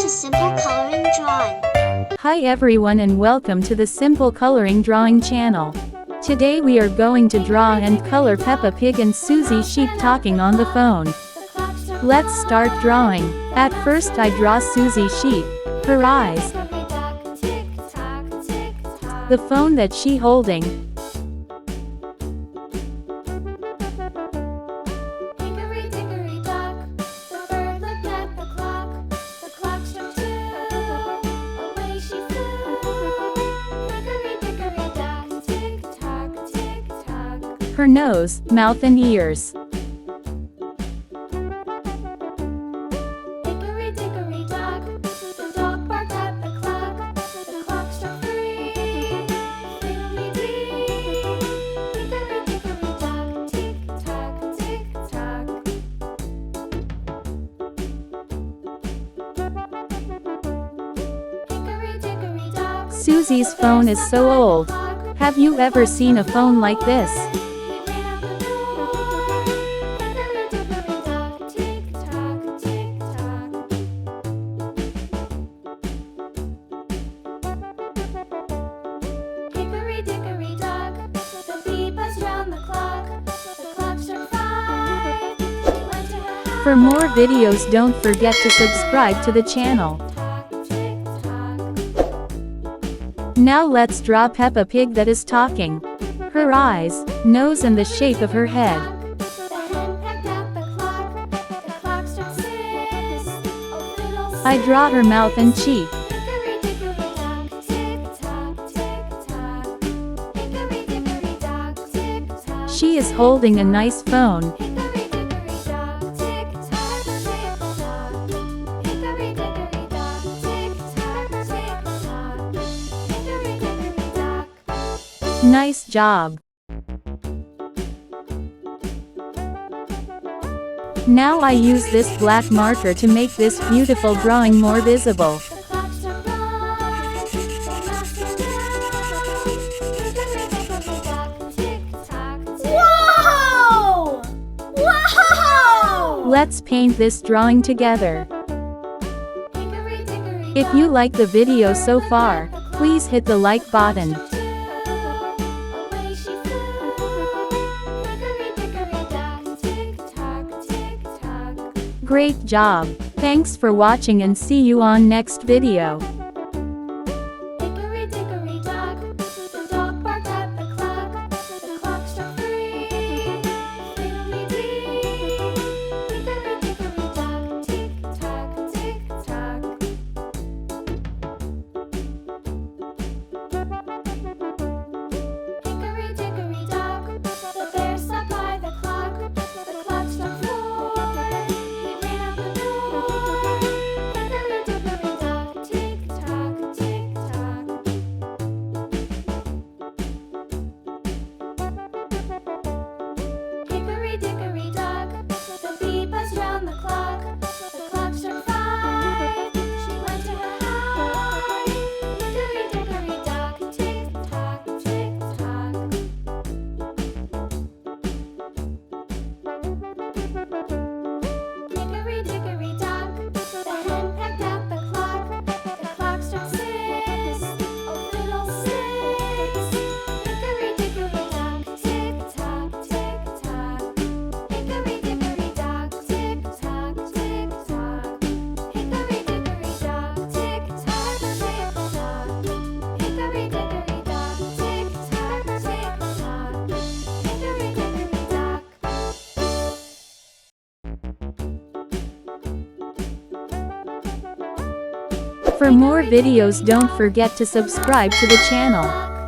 to Simple Coloring Drawing. Hi everyone and welcome to the Simple Coloring Drawing channel. Today we are going to draw and color Peppa Pig and Suzy sheep talking on the phone. Let's start drawing. At first I draw Suzy sheep, her eyes, the phone that she holding, her nose, mouth and ears. Suzy's phone is so old. Have you ever seen a phone like this? For more videos, don't forget to subscribe to the channel. Now let's draw Peppa Pig that is talking. Her eyes, nose and the shape of her head. I draw her mouth and cheek. She is holding a nice phone. Nice job! Now I use this black marker to make this beautiful drawing more visible. Wow! Wow! Let's paint this drawing together. If you like the video so far, please hit the like button. Great job! Thanks for watching and see you on next video. For more videos, don't forget to subscribe to the channel.